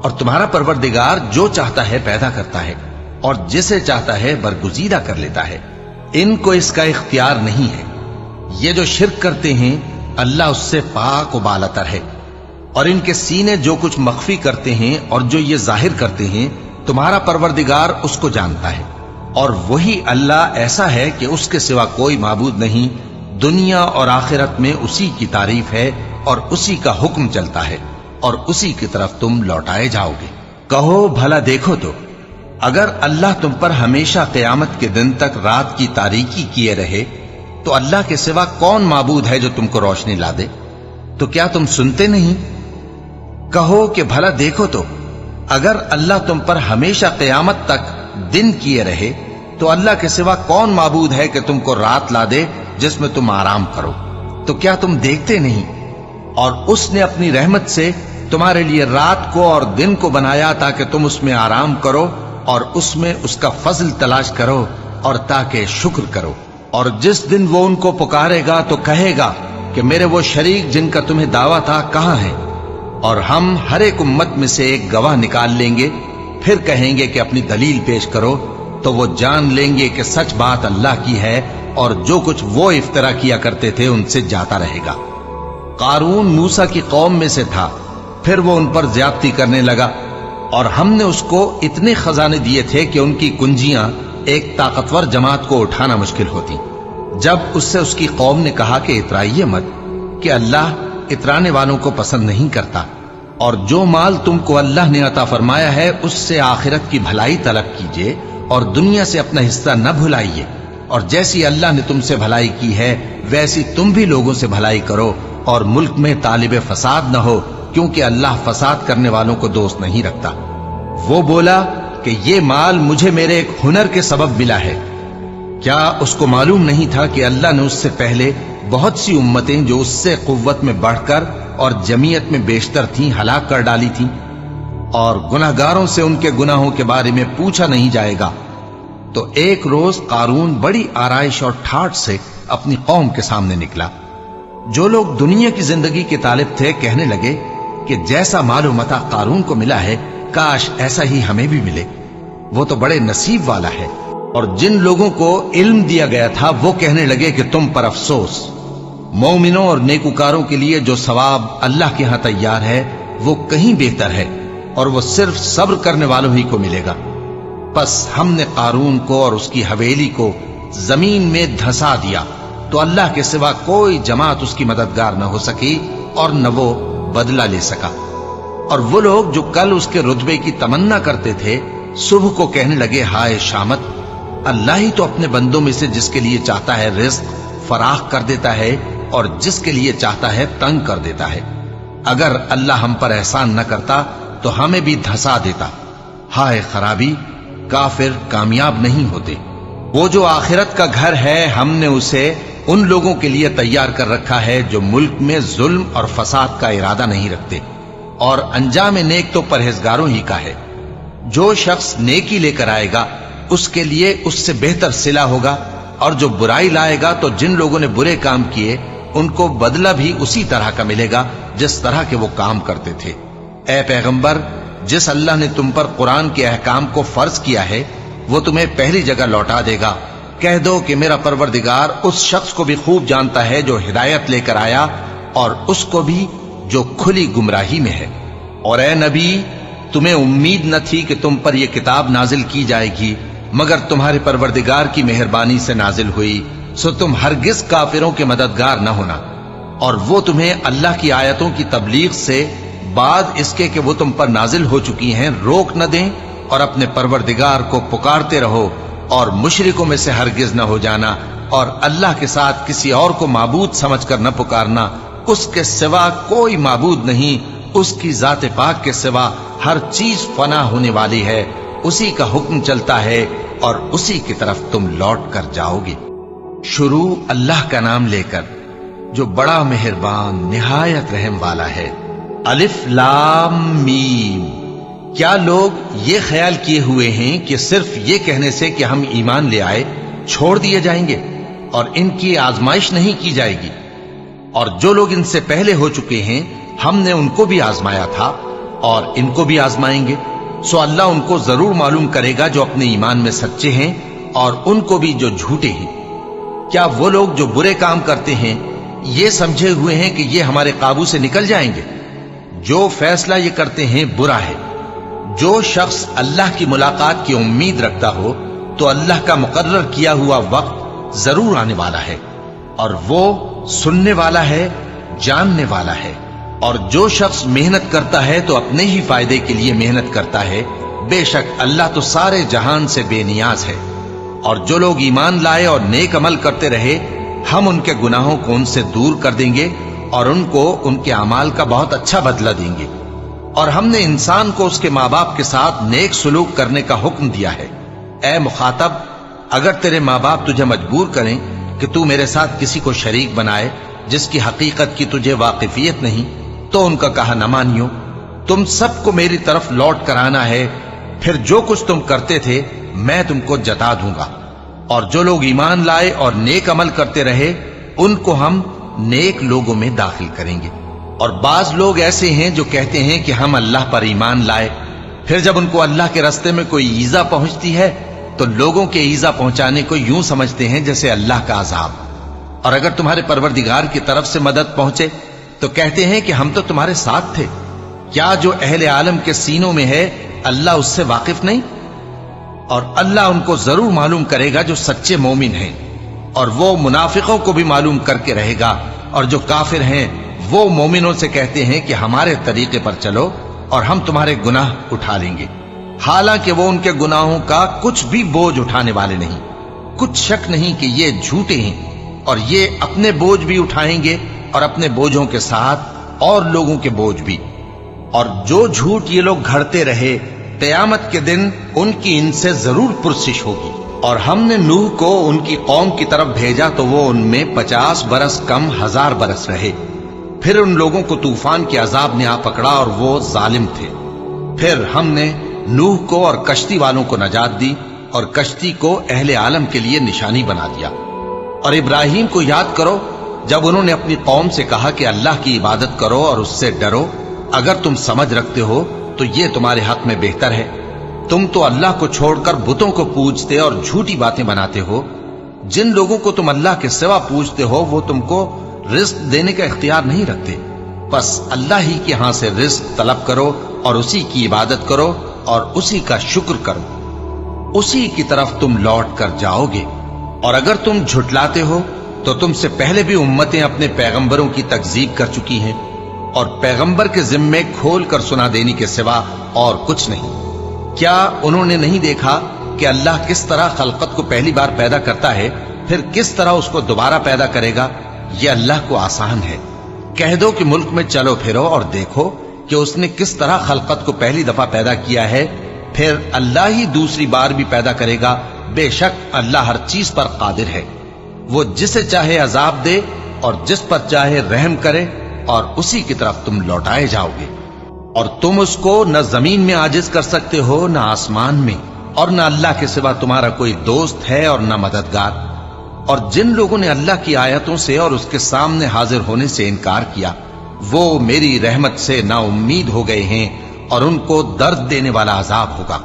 اور تمہارا پروردگار جو چاہتا ہے پیدا کرتا ہے اور جسے چاہتا ہے برگزیدہ کر لیتا ہے، ان کو اس کا اختیار نہیں ہے۔ یہ جو شرک کرتے ہیں اللہ اس سے پاک و بالاتر ہے، اور ان کے سینے جو کچھ مخفی کرتے ہیں اور جو یہ ظاہر کرتے ہیں تمہارا پروردگار اس کو جانتا ہے۔ اور وہی اللہ ایسا ہے کہ اس کے سوا کوئی معبود نہیں، دنیا اور آخرت میں اسی کی تعریف ہے اور اسی کا حکم چلتا ہے اور اسی کی طرف تم لوٹائے جاؤ گے۔ کہو بھلا دیکھو تو اگر اللہ تم پر ہمیشہ قیامت کے دن تک رات کی تاریکی کیے رہے تو اللہ کے سوا کون معبود ہے جو تم کو روشنی لا دے؟ تو کیا تم سنتے نہیں؟ کہو کہ بھلا دیکھو تو اگر اللہ تم پر ہمیشہ قیامت تک دن کیے رہے تو اللہ کے سوا کون معبود ہے کہ تم کو رات لا دے جس میں تم آرام کرو؟ تو کیا تم دیکھتے نہیں؟ اور اس نے اپنی رحمت سے تمہارے لیے رات کو اور دن کو بنایا تاکہ تم اس میں آرام کرو اور اس میں اس کا فضل تلاش کرو اور تاکہ شکر کرو۔ اور جس دن وہ ان کو پکارے گا تو کہے گا کہ میرے وہ شریک جن کا تمہیں دعویٰ تھا کہاں ہیں؟ اور ہم ہر ایک امت میں سے ایک گواہ نکال لیں گے، پھر کہیں گے کہ اپنی دلیل پیش کرو، تو وہ جان لیں گے کہ سچ بات اللہ کی ہے اور جو کچھ وہ افترا کیا کرتے تھے ان سے جاتا رہے گا۔ قارون موسیٰ کی قوم میں سے تھا، پھر وہ ان پر زیادتی کرنے لگا، اور ہم نے اس کو اتنے خزانے دیے تھے کہ ان کی کنجیاں ایک طاقتور جماعت کو اٹھانا مشکل ہوتی۔ جب اس سے اس کی قوم نے کہا کہ اترائیے مت، کہ اللہ اترانے والوں کو پسند نہیں کرتا، اور جو مال تم کو اللہ نے عطا فرمایا ہے اس سے آخرت کی بھلائی طلب کیجیے اور دنیا سے اپنا حصہ نہ بھلائیے، اور جیسی اللہ نے تم سے بھلائی کی ہے ویسی تم بھی لوگوں سے بھلائی کرو، اور ملک میں طالب فساد نہ ہو، کیونکہ اللہ فساد کرنے والوں کو دوست نہیں رکھتا۔ وہ بولا کہ یہ مال مجھے میرے ایک ہنر کے سبب ملا ہے۔ کیا اس کو معلوم نہیں تھا کہ اللہ نے اس سے پہلے بہت سی امتیں جو اس سے قوت میں بڑھ کر اور جمعیت میں بیشتر تھیں ہلاک کر ڈالی تھیں، اور گناہگاروں سے ان کے گناہوں کے بارے میں پوچھا نہیں جائے گا؟ تو ایک روز قارون بڑی آرائش اور ٹھاٹھ سے اپنی قوم کے سامنے نکلا۔ جو لوگ دنیا کی زندگی کے طالب تھے کہنے لگے کہ جیسا مال و متاع قارون کو ملا ہے کاش ایسا ہی ہمیں بھی ملے، وہ تو بڑے نصیب والا ہے۔ اور جن لوگوں کو علم دیا گیا تھا وہ کہنے لگے کہ تم پر افسوس، مومنوں اور نیکوکاروں کے لیے جو ثواب اللہ کے ہاں تیار ہے وہ کہیں بہتر ہے، اور وہ صرف صبر کرنے والوں ہی کو ملے گا۔ پس ہم نے قارون کو اور اس کی حویلی کو زمین میں دھسا دیا، تو اللہ کے سوا کوئی جماعت اس کی مددگار نہ ہو سکی اور نہ وہ بدلہ لے سکا۔ اور وہ لوگ جو کل اس کے رتبے کی تمنا کرتے تھے صبح کو کہنے لگے ہائے شامت، اللہ ہی تو اپنے بندوں میں سے جس کے لیے چاہتا ہے رزق فراخ کر دیتا ہے اور جس کے لیے چاہتا ہے تنگ کر دیتا ہے۔ اگر اللہ ہم پر احسان نہ کرتا تو ہمیں بھی دھسا دیتا۔ ہائے خرابی، کافر کامیاب نہیں ہوتے۔ وہ جو آخرت کا گھر ہے ہم نے اسے ان لوگوں کے لیے تیار کر رکھا ہے جو ملک میں ظلم اور فساد کا ارادہ نہیں رکھتے، اور انجام نیک تو پرہیزگاروں ہی کا ہے۔ جو شخص نیکی لے کر آئے گا اس کے لیے اس سے بہتر صلہ ہوگا، اور جو برائی لائے گا تو جن لوگوں نے برے کام کیے ان کو بدلہ بھی اسی طرح کا ملے گا جس طرح کے وہ کام کرتے تھے۔ اے پیغمبر، جس اللہ نے تم پر قرآن کے احکام کو فرض کیا ہے وہ تمہیں پہلی جگہ لوٹا دے گا۔ کہہ دو کہ میرا پروردگار اس شخص کو بھی خوب جانتا ہے جو ہدایت لے کر آیا، اور اس کو بھی جو کھلی گمراہی میں ہے۔ اور اے نبی، تمہیں امید نہ تھی کہ تم پر یہ کتاب نازل کی جائے گی مگر تمہارے پروردگار کی مہربانی سے نازل ہوئی، سو تم ہرگز کافروں کے مددگار نہ ہونا، اور وہ تمہیں اللہ کی آیتوں کی تبلیغ سے بعد اس کے کہ وہ تم پر نازل ہو چکی ہیں روک نہ دیں، اور اپنے پروردگار کو پکارتے رہو اور مشرکوں میں سے ہرگز نہ ہو جانا، اور اللہ کے ساتھ کسی اور کو معبود سمجھ کر نہ پکارنا۔ اس کے سوا کوئی معبود نہیں، اس کی ذات پاک کے سوا ہر چیز فنا ہونے والی ہے، اسی کا حکم چلتا ہے اور اسی کی طرف تم لوٹ کر جاؤ گے۔ شروع اللہ کا نام لے کر جو بڑا مہربان نہایت رحم والا ہے۔ الف لام میم۔ کیا لوگ یہ خیال کیے ہوئے ہیں کہ صرف یہ کہنے سے کہ ہم ایمان لے آئے چھوڑ دیے جائیں گے اور ان کی آزمائش نہیں کی جائے گی؟ اور جو لوگ ان سے پہلے ہو چکے ہیں ہم نے ان کو بھی آزمایا تھا، اور ان کو بھی آزمائیں گے، سو اللہ ان کو ضرور معلوم کرے گا جو اپنے ایمان میں سچے ہیں اور ان کو بھی جو جھوٹے ہیں۔ کیا وہ لوگ جو برے کام کرتے ہیں یہ سمجھے ہوئے ہیں کہ یہ ہمارے قابو سے نکل جائیں گے؟ جو فیصلہ یہ کرتے ہیں برا ہے۔ جو شخص اللہ کی ملاقات کی امید رکھتا ہو تو اللہ کا مقرر کیا ہوا وقت ضرور آنے والا ہے، اور وہ سننے والا ہے، جاننے والا ہے۔ اور جو شخص محنت کرتا ہے تو اپنے ہی فائدے کے لیے محنت کرتا ہے، بے شک اللہ تو سارے جہان سے بے نیاز ہے۔ اور جو لوگ ایمان لائے اور نیک عمل کرتے رہے، ہم ان کے گناہوں کو ان سے دور کر دیں گے اور ان کو ان کے اعمال کا بہت اچھا بدلہ دیں گے۔ اور ہم نے انسان کو اس کے ماں باپ کے ساتھ نیک سلوک کرنے کا حکم دیا ہے۔ اے مخاطب، اگر تیرے ماں باپ تجھے مجبور کریں کہ تو میرے ساتھ کسی کو شریک بنائے جس کی حقیقت کی تجھے واقفیت نہیں، تو ان کا کہا نہ مانیو۔ تم سب کو میری طرف لوٹ کر آنا ہے، پھر جو کچھ تم کرتے تھے میں تم کو جتا دوں گا۔ اور جو لوگ ایمان لائے اور نیک عمل کرتے رہے ان کو ہم نیک لوگوں میں داخل کریں گے۔ اور بعض لوگ ایسے ہیں جو کہتے ہیں کہ ہم اللہ پر ایمان لائے، پھر جب ان کو اللہ کے راستے میں کوئی ایذا پہنچتی ہے تو لوگوں کے ایذا پہنچانے کو یوں سمجھتے ہیں جیسے اللہ کا عذاب۔ اور اگر تمہارے پروردگار کی طرف سے مدد پہنچے تو کہتے ہیں کہ ہم تو تمہارے ساتھ تھے۔ کیا جو اہل عالم کے سینوں میں ہے اللہ اس سے واقف نہیں؟ اور اللہ ان کو ضرور معلوم کرے گا جو سچے مومن ہیں، اور وہ منافقوں کو بھی معلوم کر کے رہے گا۔ اور جو کافر ہیں وہ مومنوں سے کہتے ہیں کہ ہمارے طریقے پر چلو اور ہم تمہارے گناہ اٹھا لیں گے، حالانکہ وہ ان کے گناہوں کا کچھ بھی بوجھ اٹھانے والے نہیں۔ کچھ شک نہیں کہ یہ جھوٹے ہیں، اور یہ اپنے بوجھ بھی اٹھائیں گے اور اپنے بوجھوں کے ساتھ اور لوگوں کے بوجھ بھی۔ اور جو جھوٹ یہ لوگ گھڑتے رہے، قیامت کے دن ان کی ان سے ضرور پرسش ہوگی۔ اور ہم نے نوح کو ان کی قوم کی طرف بھیجا تو وہ ان میں 50 برس کم 1000 برس رہے۔ پھر ان لوگوں کو طوفان کے عذاب نے آ پکڑا اور وہ ظالم تھے۔ پھر ہم نے نوح کو اور کشتی والوں کو نجات دی اور کشتی کو اہل عالم کے لیے نشانی بنا دیا۔ اور ابراہیم کو یاد کرو جب انہوں نے اپنی قوم سے کہا کہ اللہ کی عبادت کرو اور اس سے ڈرو، اگر تم سمجھ رکھتے ہو تو یہ تمہارے حق میں بہتر ہے۔ تم تو اللہ کو چھوڑ کر بتوں کو پوجتے اور جھوٹی باتیں بناتے ہو۔ جن لوگوں کو تم اللہ کے سوا پوجتے ہو وہ تم کو رزق دینے کا اختیار نہیں رکھتے، بس اللہ ہی کے ہاں سے رزق طلب کرو اور اسی کی عبادت کرو اور اسی کا شکر کرو، اسی کی طرف تم لوٹ کر جاؤ گے۔ اور اگر تم جھٹلاتے ہو تو تم سے پہلے بھی امتیں اپنے پیغمبروں کی تکذیب کر چکی ہیں، اور پیغمبر کے ذمے کھول کر سنا دینے کے سوا اور کچھ نہیں۔ کیا انہوں نے نہیں دیکھا کہ اللہ کس طرح خلقت کو پہلی بار پیدا کرتا ہے، پھر کس طرح اس کو دوبارہ پیدا کرے گا؟ یہ اللہ کو آسان ہے۔ کہہ دو کہ ملک میں چلو پھرو اور دیکھو کہ اس نے کس طرح خلقت کو پہلی دفعہ پیدا کیا ہے، پھر اللہ ہی دوسری بار بھی پیدا کرے گا۔ بے شک اللہ ہر چیز پر قادر ہے۔ وہ جسے چاہے عذاب دے اور جس پر چاہے رحم کرے، اور اسی کی طرف تم لوٹائے جاؤ گے۔ اور تم اس کو نہ زمین میں عاجز کر سکتے ہو نہ آسمان میں، اور نہ اللہ کے سوا تمہارا کوئی دوست ہے اور نہ مددگار۔ اور جن لوگوں نے اللہ کی آیتوں سے اور اس کے سامنے حاضر ہونے سے انکار کیا، وہ میری رحمت سے نا امید ہو گئے ہیں اور ان کو درد دینے والا عذاب ہوگا۔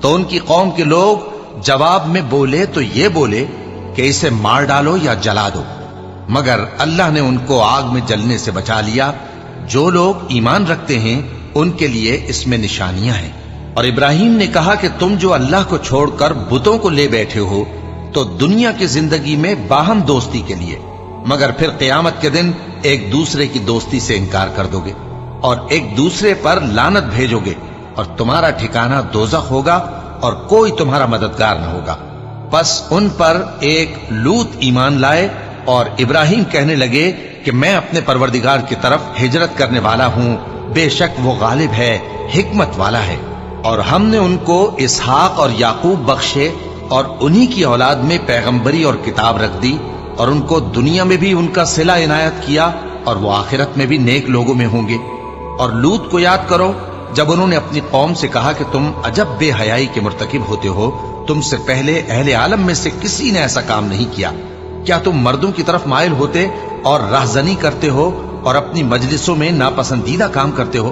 تو ان کی قوم کے لوگ جواب میں بولے تو یہ بولے کہ اسے مار ڈالو یا جلا دو، مگر اللہ نے ان کو آگ میں جلنے سے بچا لیا۔ جو لوگ ایمان رکھتے ہیں ان کے لیے اس میں نشانیاں ہیں۔ اور ابراہیم نے کہا کہ تم جو اللہ کو چھوڑ کر بتوں کو لے بیٹھے ہو تو دنیا کی زندگی میں باہم دوستی کے لیے، مگر پھر قیامت کے دن ایک دوسرے کی دوستی سے انکار کر دو گے اور ایک دوسرے پر لعنت بھیجو گے، اور تمہارا ٹھکانہ دوزخ ہوگا اور کوئی تمہارا مددگار نہ ہوگا۔ پس ان پر ایک لوط ایمان لائے، اور ابراہیم کہنے لگے کہ میں اپنے پروردگار کی طرف ہجرت کرنے والا ہوں، بے شک وہ غالب ہے، حکمت والا ہے۔ اور ہم نے ان کو اسحاق اور یعقوب بخشے اور انہی کی اولاد میں پیغمبری اور کتاب رکھ دی، اور ان کو دنیا میں بھی ان کا صلہ عنایت کیا اور وہ آخرت میں بھی نیک لوگوں میں ہوں گے۔ اور لوط کو یاد کرو جب انہوں نے اپنی قوم سے کہا کہ تم عجب بے حیائی کے مرتکب ہوتے ہو، تم سے پہلے اہل عالم میں سے کسی نے ایسا کام نہیں کیا۔ کیا تم مردوں کی طرف مائل ہوتے اور راہزنی کرتے ہو اور اپنی مجلسوں میں ناپسندیدہ کام کرتے ہو؟